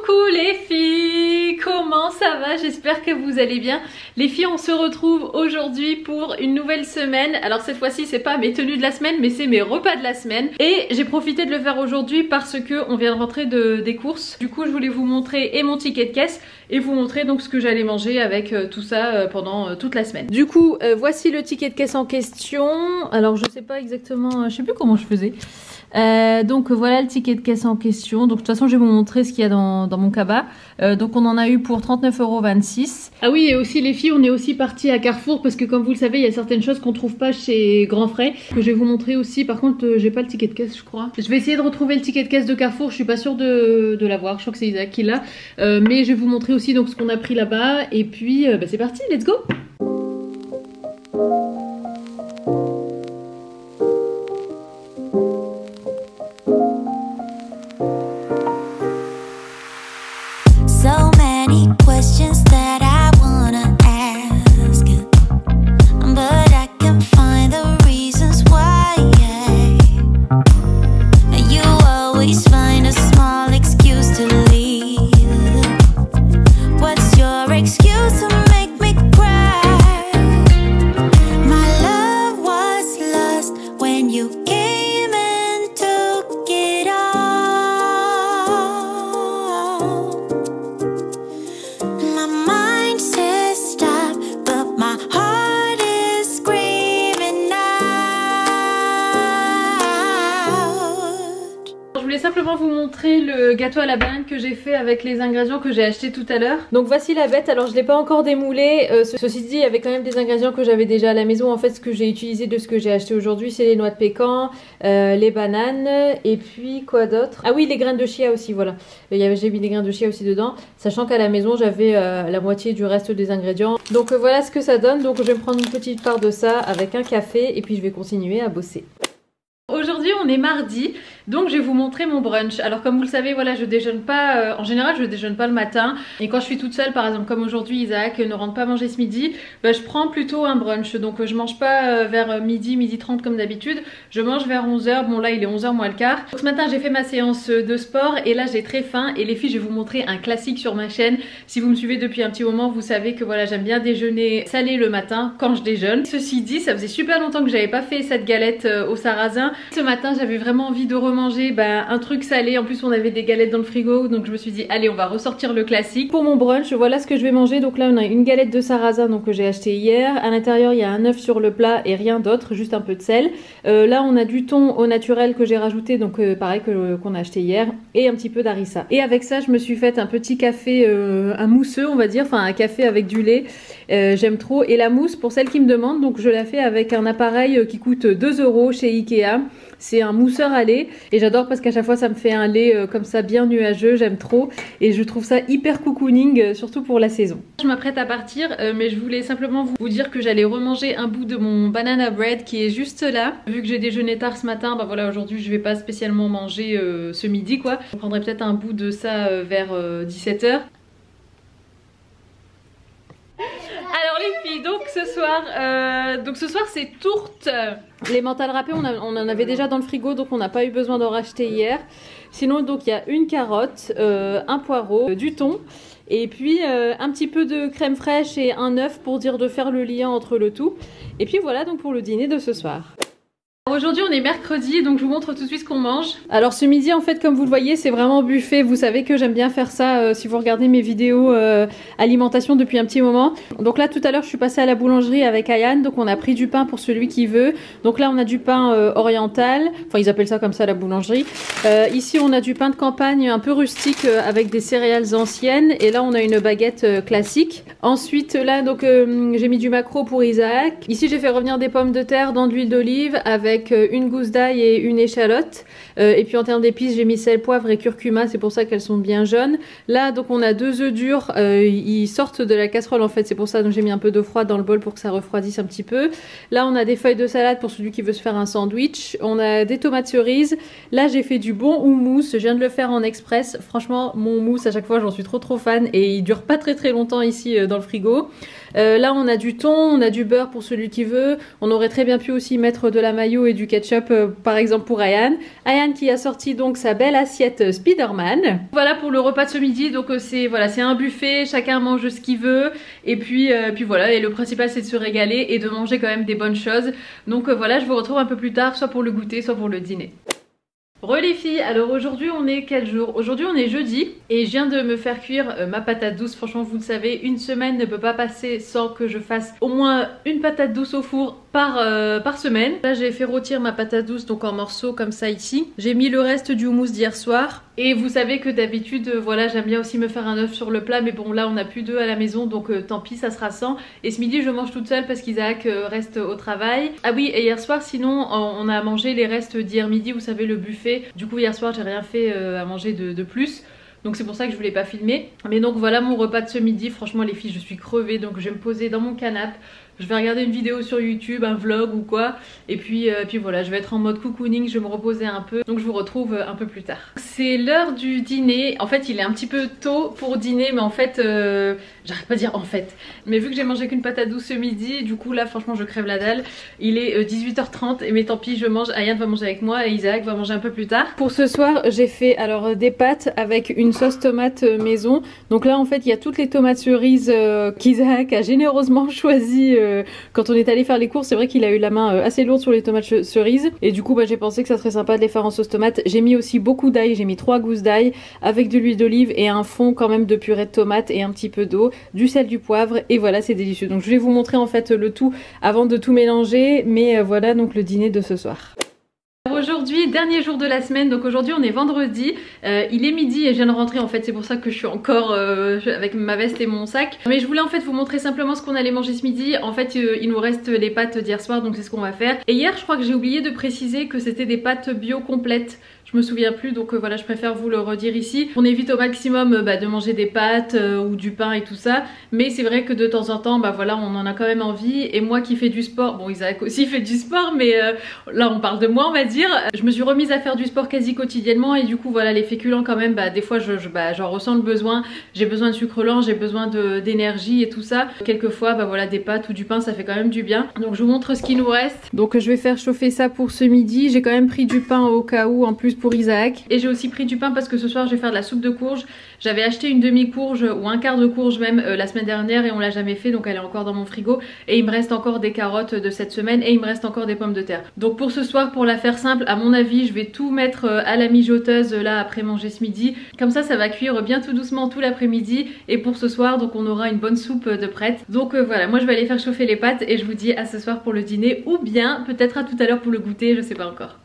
Coucou les filles, comment ça va? J'espère que vous allez bien. Les filles, on se retrouve aujourd'hui pour une nouvelle semaine. Alors cette fois-ci c'est pas mes tenues de la semaine mais c'est mes repas de la semaine. Et j'ai profité de le faire aujourd'hui parce que on vient de rentrer des courses. Du coup je voulais vous montrer et mon ticket de caisse et vous montrer donc ce que j'allais manger avec tout ça pendant toute la semaine. Du coup voici le ticket de caisse en question. Alors je sais pas exactement, je sais plus comment je faisais. Donc voilà le ticket de caisse en question. Donc de toute façon je vais vous montrer ce qu'il y a dans mon cabas. Donc on en a eu pour 39,26 €. Ah oui, et aussi les filles, on est aussi parti à Carrefour parce que comme vous le savez il y a certaines choses qu'on trouve pas chez Grand Frais que je vais vous montrer aussi. Par contre j'ai pas le ticket de caisse je crois. Je vais essayer de retrouver le ticket de caisse de Carrefour. Je suis pas sûre de l'avoir, je crois que c'est Isaac qui l'a, mais je vais vous montrer aussi donc ce qu'on a pris là-bas. Et puis c'est parti, let's go. So many questions that I wanna ask, but I can't find the reasons why. You always find a small excuse to leave. What's your excuse to make me cry? My love was lost when you came and took it all. My mind says stop, but my heart is screaming out. Je voulais simplement vous montrer le gâteau à la banane que j'ai fait avec les ingrédients que j'ai acheté tout à l'heure. Donc voici la bête. Alors je l'ai pas encore démoulé, ceci dit il y avait quand même des ingrédients que j'avais déjà à la maison. En fait ce que j'ai utilisé de ce que j'ai acheté aujourd'hui c'est les noix de pécan, les bananes et puis quoi d'autre? Ah oui, les graines de chia aussi, voilà. J'ai mis des graines de chia aussi dedans, sachant qu'à la maison j'avais la moitié du reste des ingrédients. Donc voilà ce que ça donne. Donc je vais me prendre une petite part de ça avec un café et puis je vais continuer à bosser. Aujourd'hui on est mardi, donc je vais vous montrer mon brunch. Alors comme vous le savez, voilà, je déjeune pas, en général je déjeune pas le matin. Et quand je suis toute seule, par exemple comme aujourd'hui Isaac ne rentre pas manger ce midi, bah, je prends plutôt un brunch. Donc je mange pas vers midi 30 comme d'habitude, je mange vers 11 h. Bon là il est 11 h moins le quart. Donc, ce matin j'ai fait ma séance de sport et là j'ai très faim. Et les filles, je vais vous montrer un classique sur ma chaîne. Si vous me suivez depuis un petit moment, vous savez que voilà, j'aime bien déjeuner salé le matin quand je déjeune. Ceci dit, ça faisait super longtemps que j'avais pas fait cette galette au sarrasin. Ce matin j'avais vraiment envie de remanger un truc salé. En plus on avait des galettes dans le frigo, donc je me suis dit allez on va ressortir le classique. Pour mon brunch voilà ce que je vais manger. Donc là on a une galette de sarrasin donc, que j'ai acheté hier. À l'intérieur il y a un œuf sur le plat et rien d'autre, juste un peu de sel. Là on a du thon au naturel que j'ai rajouté, donc pareil qu'on a acheté hier, et un petit peu d'harissa. Et avec ça je me suis fait un petit café, un mousseux on va dire, enfin un café avec du lait. J'aime trop. Et la mousse, pour celles qui me demandent, donc je la fais avec un appareil qui coûte 2 € chez Ikea. C'est un mousseur à lait et j'adore parce qu'à chaque fois ça me fait un lait comme ça bien nuageux, j'aime trop et je trouve ça hyper cocooning, surtout pour la saison. Je m'apprête à partir mais je voulais simplement vous dire que j'allais remanger un bout de mon banana bread qui est juste là. Vu que j'ai déjeuné tard ce matin, bah voilà, aujourd'hui je vais pas spécialement manger ce midi quoi. Je prendrai peut-être un bout de ça vers 17 h. Alors les filles, donc ce soir c'est tourte. Les mentales râpées on en avait déjà dans le frigo, donc on n'a pas eu besoin d'en racheter hier. Sinon donc il y a une carotte, un poireau, du thon et puis un petit peu de crème fraîche et un œuf pour dire de faire le lien entre le tout. Et puis voilà donc pour le dîner de ce soir. Aujourd'hui on est mercredi, donc je vous montre tout de suite ce qu'on mange. Alors ce midi en fait comme vous le voyez c'est vraiment buffet. Vous savez que j'aime bien faire ça si vous regardez mes vidéos alimentation depuis un petit moment. Donc là tout à l'heure je suis passée à la boulangerie avec Ayane, donc on a pris du pain pour celui qui veut. Donc là on a du pain oriental, enfin ils appellent ça comme ça la boulangerie. Ici on a du pain de campagne un peu rustique avec des céréales anciennes. Et là on a une baguette classique. Ensuite là donc j'ai mis du maquereau pour Isaac. Ici j'ai fait revenir des pommes de terre dans de l'huile d'olive avec une gousse d'ail et une échalote. Et puis en termes d'épices j'ai mis sel, poivre et curcuma, c'est pour ça qu'elles sont bien jaunes. Là donc on a 2 œufs durs, ils sortent de la casserole en fait, c'est pour ça donc j'ai mis un peu d'eau froide dans le bol pour que ça refroidisse un petit peu. Là on a des feuilles de salade pour celui qui veut se faire un sandwich. On a des tomates cerises. Là j'ai fait du bon houmous, je viens de le faire en express. Franchement mon houmous à chaque fois j'en suis trop fan et il dure pas très longtemps ici dans le frigo. Là on a du thon, on a du beurre pour celui qui veut. On aurait très bien pu aussi mettre de la mayo mayo et du ketchup par exemple pour Ayane. Ayane qui a sorti donc sa belle assiette Spider-Man. Voilà pour le repas de ce midi, donc c'est un buffet, chacun mange ce qu'il veut et puis voilà, et le principal c'est de se régaler et de manger quand même des bonnes choses. Donc voilà, je vous retrouve un peu plus tard, soit pour le goûter, soit pour le dîner. Re les filles, alors aujourd'hui on est quel jour? Aujourd'hui on est jeudi et je viens de me faire cuire ma patate douce. Franchement vous le savez, une semaine ne peut pas passer sans que je fasse au moins une patate douce au four par semaine. Là j'ai fait rôtir ma patate douce donc en morceaux comme ça ici. J'ai mis le reste du houmous d'hier soir. Et vous savez que d'habitude, voilà, j'aime bien aussi me faire un œuf sur le plat, mais bon là on n'a plus d'œufs à la maison, donc tant pis, ça sera sans. Et ce midi je mange toute seule parce qu'Isaac reste au travail. Ah oui, et hier soir sinon on a mangé les restes d'hier midi, vous savez le buffet. Du coup hier soir j'ai rien fait à manger de plus. Donc c'est pour ça que je voulais pas filmer. Mais donc voilà mon repas de ce midi. Franchement les filles je suis crevée, donc je vais me poser dans mon canapé. Je vais regarder une vidéo sur YouTube, un vlog ou quoi. Et puis voilà, je vais être en mode cocooning, je vais me reposer un peu. Donc je vous retrouve un peu plus tard. C'est l'heure du dîner. En fait il est un petit peu tôt pour dîner, mais en fait j'arrive pas à dire en fait. Mais vu que j'ai mangé qu'une patate douce ce midi, du coup là franchement je crève la dalle. Il est 18h30 mais tant pis, je mange. Ayane va manger avec moi et Isaac va manger un peu plus tard. Pour ce soir j'ai fait alors des pâtes avec une sauce tomate maison. Donc là en fait il y a toutes les tomates cerises qu'Isaac a généreusement choisi quand on est allé faire les courses. C'est vrai qu'il a eu la main assez lourde sur les tomates cerises et du coup j'ai pensé que ça serait sympa de les faire en sauce tomate. J'ai mis aussi beaucoup d'ail, j'ai mis 3 gousses d'ail avec de l'huile d'olive et un fond quand même de purée de tomate et un petit peu d'eau, du sel, du poivre et voilà c'est délicieux. Donc je vais vous montrer en fait le tout avant de tout mélanger, mais voilà donc le dîner de ce soir. Aujourd'hui, dernier jour de la semaine, donc aujourd'hui on est vendredi, il est midi et je viens de rentrer en fait, c'est pour ça que je suis encore avec ma veste et mon sac. Mais je voulais en fait vous montrer simplement ce qu'on allait manger ce midi. En fait il nous reste les pâtes d'hier soir, donc c'est ce qu'on va faire. Et hier je crois que j'ai oublié de préciser que c'était des pâtes bio complètes. Je me souviens plus, donc voilà, je préfère vous le redire ici. On évite au maximum de manger des pâtes ou du pain et tout ça, mais c'est vrai que de temps en temps voilà, on en a quand même envie. Et moi qui fais du sport, bon Isaac aussi fait du sport, mais là on parle de moi on va dire. Je me suis remise à faire du sport quasi quotidiennement et du coup voilà, les féculents quand même, des fois j'en ressens le besoin. J'ai besoin de sucre lent, j'ai besoin d'énergie et tout ça. Quelquefois voilà, des pâtes ou du pain ça fait quand même du bien. Donc je vous montre ce qu'il nous reste. Donc je vais faire chauffer ça pour ce midi. J'ai quand même pris du pain au cas où en plus pour Isaac. Et j'ai aussi pris du pain parce que ce soir je vais faire de la soupe de courge. J'avais acheté une demi-courge ou un quart de courge même la semaine dernière et on l'a jamais fait, donc elle est encore dans mon frigo. Et il me reste encore des carottes de cette semaine et il me reste encore des pommes de terre. Donc pour ce soir, pour la faire simple, à mon avis je vais tout mettre à la mijoteuse là après manger ce midi. Comme ça va cuire bien tout doucement tout l'après-midi. Et pour ce soir donc on aura une bonne soupe de prête. Donc voilà, moi je vais aller faire chauffer les pâtes et je vous dis à ce soir pour le dîner ou bien peut-être à tout à l'heure pour le goûter, je sais pas encore.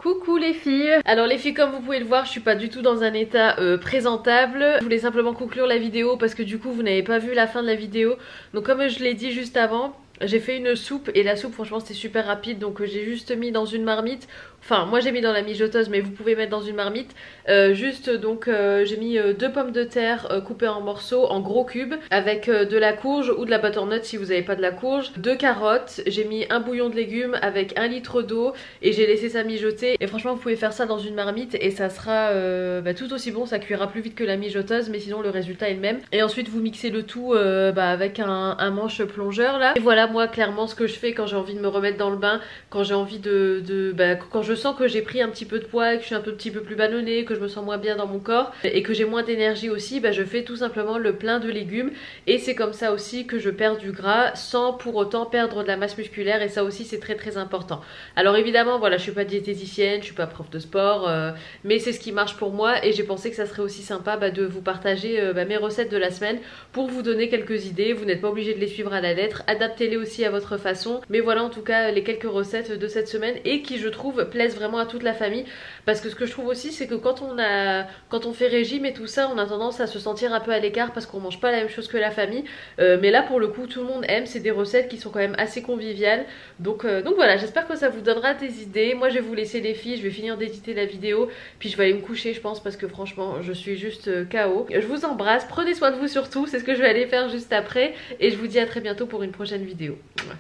Coucou les filles. Alors les filles, comme vous pouvez le voir, je suis pas du tout dans un état présentable. Je voulais simplement conclure la vidéo parce que du coup vous n'avez pas vu la fin de la vidéo. Donc comme je l'ai dit juste avant, j'ai fait une soupe et la soupe franchement c'était super rapide, donc j'ai juste mis dans une marmite. Enfin moi j'ai mis dans la mijoteuse mais vous pouvez mettre dans une marmite. J'ai mis 2 pommes de terre coupées en morceaux en gros cubes avec de la courge ou de la butternut si vous n'avez pas de la courge, 2 carottes, j'ai mis un bouillon de légumes avec 1 litre d'eau et j'ai laissé ça mijoter. Et franchement vous pouvez faire ça dans une marmite et ça sera tout aussi bon, ça cuira plus vite que la mijoteuse mais sinon le résultat est le même. Et ensuite vous mixez le tout avec un manche plongeur là. Et voilà moi clairement ce que je fais quand j'ai envie de me remettre dans le bain, quand j'ai envie quand je sens que j'ai pris un petit peu de poids, que je suis un petit peu plus ballonnée, que je me sens moins bien dans mon corps et que j'ai moins d'énergie aussi, je fais tout simplement le plein de légumes et c'est comme ça aussi que je perds du gras sans pour autant perdre de la masse musculaire et ça aussi c'est très très important. Alors évidemment voilà, je suis pas diététicienne, je suis pas prof de sport mais c'est ce qui marche pour moi et j'ai pensé que ça serait aussi sympa de vous partager mes recettes de la semaine pour vous donner quelques idées. Vous n'êtes pas obligé de les suivre à la lettre, adaptez-les aussi à votre façon, mais voilà en tout cas les quelques recettes de cette semaine et qui je trouve plaisent vraiment à toute la famille parce que ce que je trouve aussi c'est que quand on fait régime et tout ça on a tendance à se sentir un peu à l'écart parce qu'on mange pas la même chose que la famille mais là pour le coup tout le monde aime, c'est des recettes qui sont quand même assez conviviales donc voilà, j'espère que ça vous donnera des idées. Moi je vais vous laisser les filles, je vais finir d'éditer la vidéo puis je vais aller me coucher je pense parce que franchement je suis juste KO. Je vous embrasse, prenez soin de vous surtout, c'est ce que je vais aller faire juste après et je vous dis à très bientôt pour une prochaine vidéo. Ouais.